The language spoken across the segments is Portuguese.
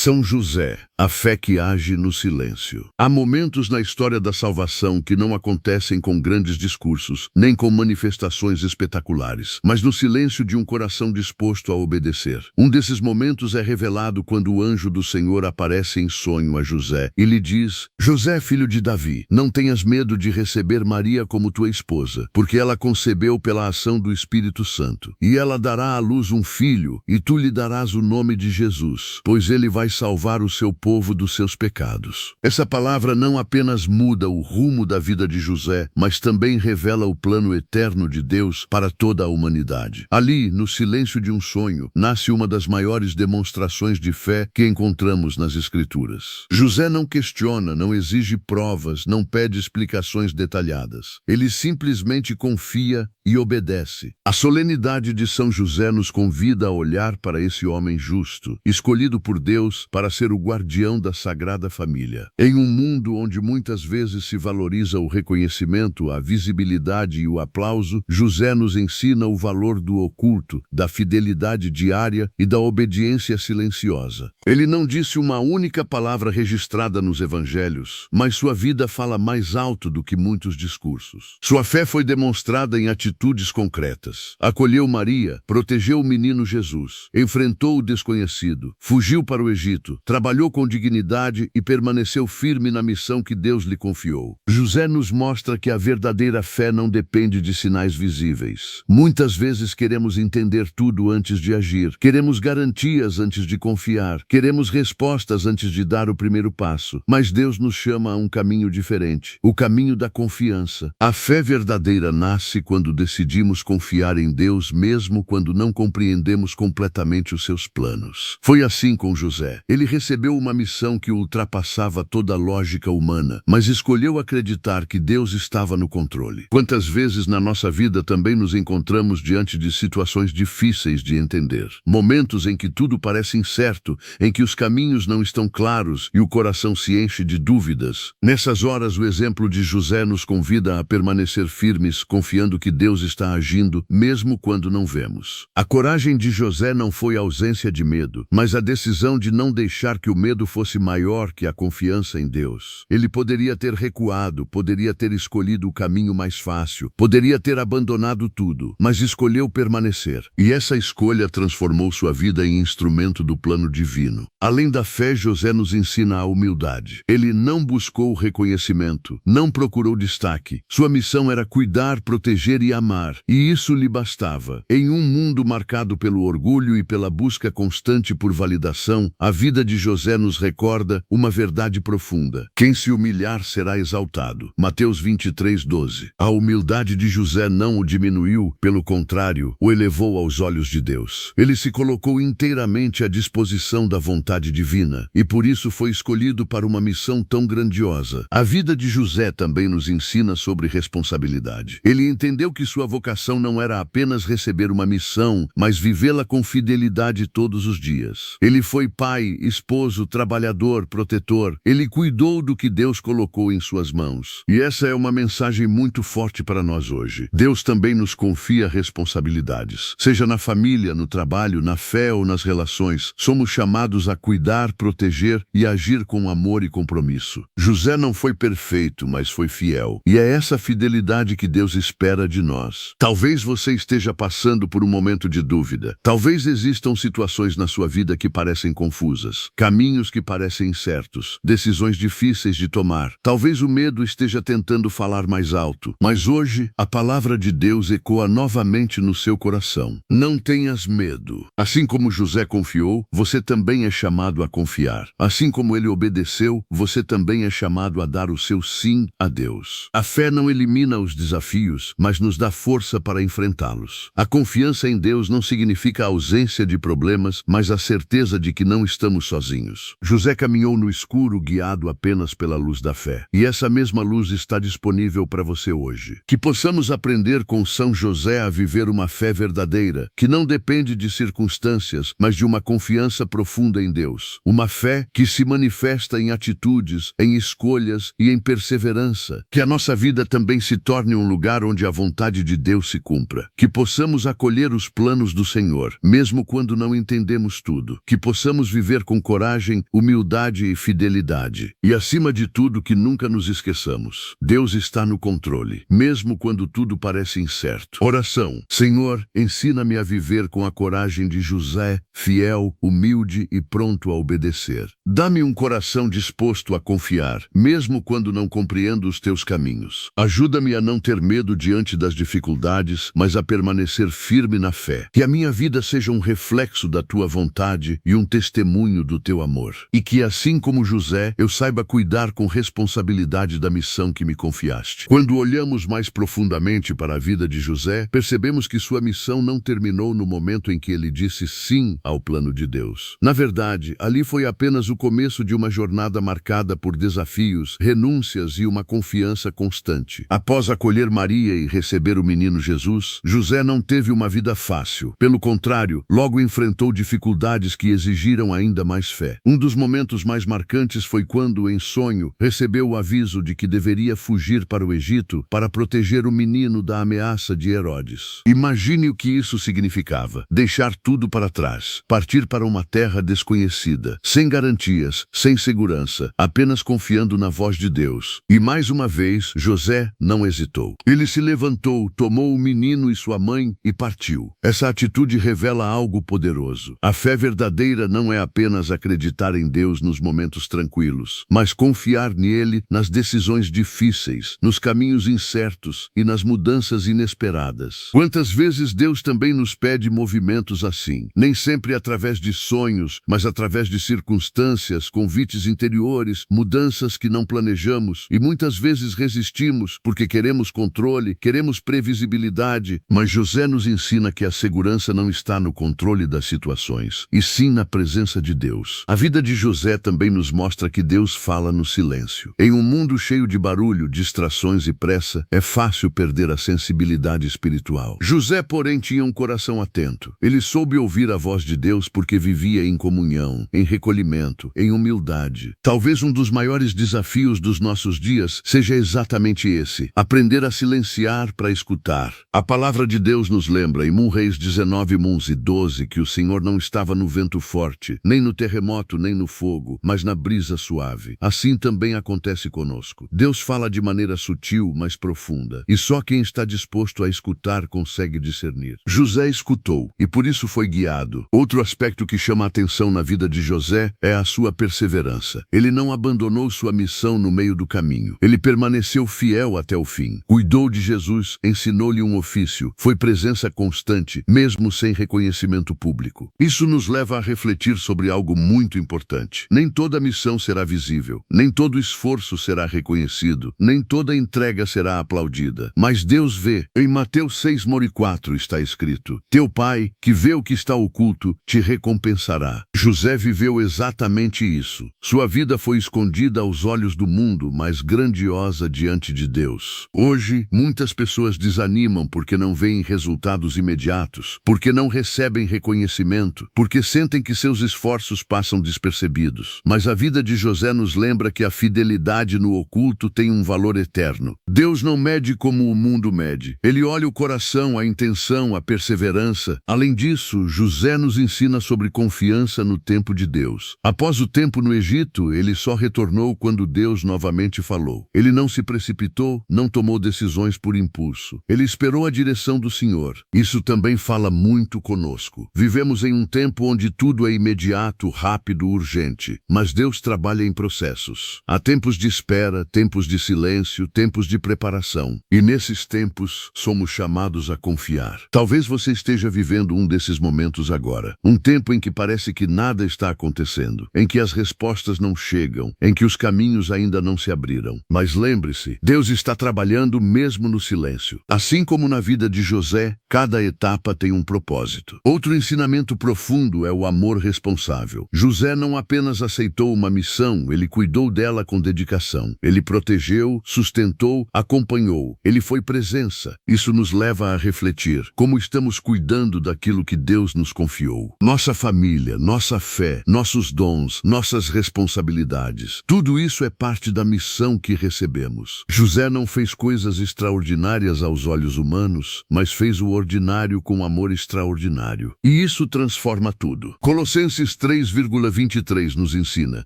São José, a fé que age no silêncio. Há momentos na história da salvação que não acontecem com grandes discursos, nem com manifestações espetaculares, mas no silêncio de um coração disposto a obedecer. Um desses momentos é revelado quando o anjo do Senhor aparece em sonho a José e lhe diz: José, filho de Davi, não tenhas medo de receber Maria como tua esposa, porque ela concebeu pela ação do Espírito Santo. E ela dará à luz um filho, e tu lhe darás o nome de Jesus, pois ele vai salvar o seu povo dos seus pecados. Essa palavra não apenas muda o rumo da vida de José, mas também revela o plano eterno de Deus para toda a humanidade. Ali, no silêncio de um sonho, nasce uma das maiores demonstrações de fé que encontramos nas Escrituras. José não questiona, não exige provas, não pede explicações detalhadas. Ele simplesmente confia e obedece. A solenidade de São José nos convida a olhar para esse homem justo, escolhido por Deus para ser o guardião da Sagrada Família. Em um mundo onde muitas vezes se valoriza o reconhecimento, a visibilidade e o aplauso, José nos ensina o valor do oculto, da fidelidade diária e da obediência silenciosa. Ele não disse uma única palavra registrada nos evangelhos, mas sua vida fala mais alto do que muitos discursos. Sua fé foi demonstrada em atitudes concretas. Acolheu Maria, protegeu o menino Jesus, enfrentou o desconhecido, fugiu para o Egito, trabalhou com dignidade e permaneceu firme na missão que Deus lhe confiou. José nos mostra que a verdadeira fé não depende de sinais visíveis. Muitas vezes queremos entender tudo antes de agir, queremos garantias antes de confiar, queremos respostas antes de dar o primeiro passo, mas Deus nos chama a um caminho diferente, o caminho da confiança. A fé verdadeira nasce quando decidimos confiar em Deus mesmo quando não compreendemos completamente os seus planos. Foi assim com José. Ele recebeu uma missão que ultrapassava toda a lógica humana, mas escolheu acreditar que Deus estava no controle. Quantas vezes na nossa vida também nos encontramos diante de situações difíceis de entender, momentos em que tudo parece incerto, em que os caminhos não estão claros e o coração se enche de dúvidas. Nessas horas, o exemplo de José nos convida a permanecer firmes, confiando que Deus está agindo, mesmo quando não vemos. A coragem de José não foi a ausência de medo, mas a decisão de não deixar que o medo fosse maior que a confiança em Deus. Ele poderia ter recuado, poderia ter escolhido o caminho mais fácil, poderia ter abandonado tudo, mas escolheu permanecer. E essa escolha transformou sua vida em instrumento do plano divino. Além da fé, José nos ensina a humildade. Ele não buscou reconhecimento, não procurou destaque. Sua missão era cuidar, proteger e amar, e isso lhe bastava. Em um mundo marcado pelo orgulho e pela busca constante por validação, a vida de José nos recorda uma verdade profunda: quem se humilhar será exaltado. Mateus 23:12. A humildade de José não o diminuiu, pelo contrário, o elevou aos olhos de Deus. Ele se colocou inteiramente à disposição da vontade divina, e por isso foi escolhido para uma missão tão grandiosa. A vida de José também nos ensina sobre responsabilidade. Ele entendeu que sua vocação não era apenas receber uma missão, mas vivê-la com fidelidade todos os dias. Ele foi pai, esposo, trabalhador, protetor. Ele cuidou do que Deus colocou em suas mãos. E essa é uma mensagem muito forte para nós hoje. Deus também nos confia responsabilidades. Seja na família, no trabalho, na fé ou nas relações, somos chamados a cuidar, proteger e agir com amor e compromisso. José não foi perfeito, mas foi fiel. E é essa fidelidade que Deus espera de nós. Talvez você esteja passando por um momento de dúvida. Talvez existam situações na sua vida que parecem confusas, caminhos que parecem incertos, decisões difíceis de tomar. Talvez o medo esteja tentando falar mais alto. Mas hoje, a palavra de Deus ecoa novamente no seu coração. Não tenhas medo. Assim como José confiou, você também é chamado a confiar. Assim como ele obedeceu, você também é chamado a dar o seu sim a Deus. A fé não elimina os desafios, mas nos dá força para enfrentá-los. A confiança em Deus não significa a ausência de problemas, mas a certeza de que não estamos sozinhos. José caminhou no escuro guiado apenas pela luz da fé. E essa mesma luz está disponível para você hoje. Que possamos aprender com São José a viver uma fé verdadeira, que não depende de circunstâncias, mas de uma confiança profunda em Deus. Uma fé que se manifesta em atitudes, em escolhas e em perseverança. Que a nossa vida também se torne um lugar onde a vontade vontade de Deus se cumpra, que possamos acolher os planos do Senhor, mesmo quando não entendemos tudo, que possamos viver com coragem, humildade e fidelidade, e acima de tudo que nunca nos esqueçamos. Deus está no controle, mesmo quando tudo parece incerto. Oração. Senhor, ensina-me a viver com a coragem de José, fiel, humilde e pronto a obedecer. Dá-me um coração disposto a confiar, mesmo quando não compreendo os teus caminhos. Ajuda-me a não ter medo diante das dificuldades, mas a permanecer firme na fé. Que a minha vida seja um reflexo da tua vontade e um testemunho do teu amor. E que, assim como José, eu saiba cuidar com responsabilidade da missão que me confiaste. Quando olhamos mais profundamente para a vida de José, percebemos que sua missão não terminou no momento em que ele disse sim ao plano de Deus. Na verdade, ali foi apenas o começo de uma jornada marcada por desafios, renúncias e uma confiança constante. Após acolher Maria e receber o menino Jesus, José não teve uma vida fácil. Pelo contrário, logo enfrentou dificuldades que exigiram ainda mais fé. Um dos momentos mais marcantes foi quando, em sonho, recebeu o aviso de que deveria fugir para o Egito para proteger o menino da ameaça de Herodes. Imagine o que isso significava: deixar tudo para trás, partir para uma terra desconhecida, sem garantias, sem segurança, apenas confiando na voz de Deus. E mais uma vez, José não hesitou. Ele se levantou, tomou o menino e sua mãe e partiu. Essa atitude revela algo poderoso. A fé verdadeira não é apenas acreditar em Deus nos momentos tranquilos, mas confiar nele nas decisões difíceis, nos caminhos incertos e nas mudanças inesperadas. Quantas vezes Deus também nos pede movimentos assim, nem sempre através de sonhos, mas através de circunstâncias, convites interiores, mudanças que não planejamos, e muitas vezes resistimos porque queremos controle, queremos previsibilidade, mas José nos ensina que a segurança não está no controle das situações, e sim na presença de Deus. A vida de José também nos mostra que Deus fala no silêncio. Em um mundo cheio de barulho, distrações e pressa, é fácil perder a sensibilidade espiritual. José, porém, tinha um coração atento. Ele soube ouvir a voz de Deus porque vivia em comunhão, em recolhimento, em humildade. Talvez um dos maiores desafios dos nossos dias seja exatamente esse: aprender a silenciar para escutar. A palavra de Deus nos lembra em Reis 19, 11 e 12 que o Senhor não estava no vento forte, nem no terremoto, nem no fogo, mas na brisa suave. Assim também acontece conosco. Deus fala de maneira sutil, mas profunda, e só quem está disposto a escutar consegue discernir. José escutou, e por isso foi guiado. Outro aspecto que chama a atenção na vida de José é a sua perseverança. Ele não abandonou sua missão no meio do caminho. Ele permaneceu fiel até o fim. Cuidou de Jesus, ensinou-lhe um ofício, foi presença constante, mesmo sem reconhecimento público. Isso nos leva a refletir sobre algo muito importante. Nem toda missão será visível, nem todo esforço será reconhecido, nem toda entrega será aplaudida. Mas Deus vê. Em Mateus 6:4 está escrito: Teu Pai, que vê o que está oculto, te recompensará. José viveu exatamente isso. Sua vida foi escondida aos olhos do mundo, mas grandiosa diante de Deus. Hoje, muitas pessoas desanimam porque não veem resultados imediatos, porque não recebem reconhecimento, porque sentem que seus esforços passam despercebidos. Mas a vida de José nos lembra que a fidelidade no oculto tem um valor eterno. Deus não mede como o mundo mede. Ele olha o coração, a intenção, a perseverança. Além disso, José nos ensina sobre confiança no tempo de Deus. Após o tempo no Egito, ele só retornou quando Deus novamente falou. Ele não se precipitou, não tomou decisões por impulso. Ele esperou a direção do Senhor. Isso também fala muito conosco. Vivemos em um tempo onde tudo é imediato, rápido, urgente. Mas Deus trabalha em processos. Há tempos de espera, tempos de silêncio, tempos de preparação. E nesses tempos, somos chamados a confiar. Talvez você esteja vivendo um desses momentos agora. Um tempo em que parece que nada está acontecendo, em que as respostas não chegam, em que os caminhos ainda não se abriram. Mas lembre-se, Deus está trabalhando mesmo no silêncio. Assim como na vida de José, cada etapa tem um propósito. Outro ensinamento profundo é o amor responsável. José não apenas aceitou uma missão, ele cuidou dela com dedicação. Ele protegeu, sustentou, acompanhou. Ele foi presença. Isso nos leva a refletir como estamos cuidando daquilo que Deus nos confiou. Nossa família, nossa fé, nossos dons, nossas responsabilidades. Tudo isso é parte da missão que recebemos. José não fez coisas extraordinárias graças aos olhos humanos, mas fez o ordinário com amor extraordinário. E isso transforma tudo. Colossenses 3,23 nos ensina: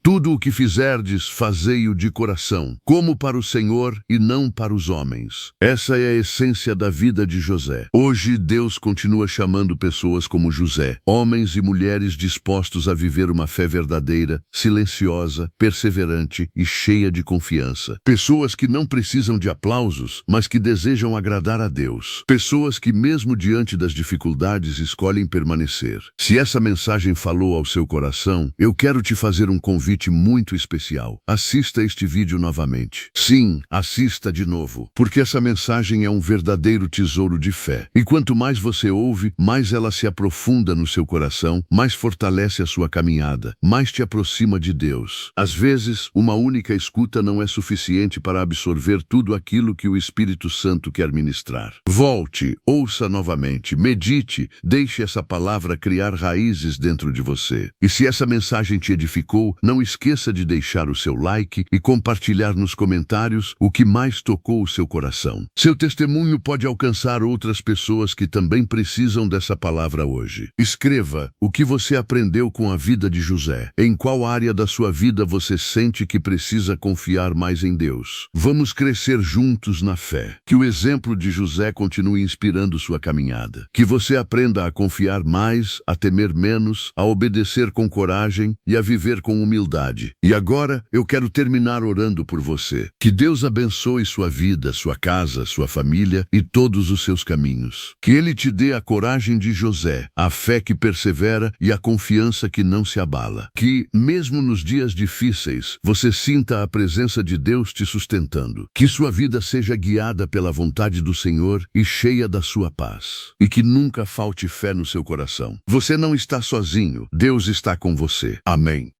tudo o que fizerdes, fazei-o de coração, como para o Senhor e não para os homens. Essa é a essência da vida de José. Hoje, Deus continua chamando pessoas como José, homens e mulheres dispostos a viver uma fé verdadeira, silenciosa, perseverante e cheia de confiança. Pessoas que não precisam de aplausos, mas que desejam agradar a Deus. Pessoas que, mesmo diante das dificuldades, escolhem permanecer. Se essa mensagem falou ao seu coração, eu quero te fazer um convite muito especial. Assista este vídeo novamente. Sim, assista de novo, porque essa mensagem é um verdadeiro tesouro de fé. E quanto mais você ouve, mais ela se aprofunda no seu coração, mais fortalece a sua caminhada, mais te aproxima de Deus. Às vezes, uma única escuta não é suficiente para absorver tudo aquilo que o Espírito Santo quer ministrar. Volte, ouça novamente, medite, deixe essa palavra criar raízes dentro de você. E se essa mensagem te edificou, não esqueça de deixar o seu like e compartilhar nos comentários o que mais tocou o seu coração. Seu testemunho pode alcançar outras pessoas que também precisam dessa palavra hoje. Escreva o que você aprendeu com a vida de José. Em qual área da sua vida você sente que precisa confiar mais em Deus? Vamos crescer juntos na fé. Que o exemplo de José continue inspirando sua caminhada. Que você aprenda a confiar mais, a temer menos, a obedecer com coragem e a viver com humildade. E agora, eu quero terminar orando por você. Que Deus abençoe sua vida, sua casa, sua família e todos os seus caminhos. Que Ele te dê a coragem de José, a fé que persevera e a confiança que não se abala. Que, mesmo nos dias difíceis, você sinta a presença de Deus te sustentando. Que sua vida seja guiada pela vontade do Senhor e cheia da sua paz. E que nunca falte fé no seu coração. Você não está sozinho. Deus está com você. Amém.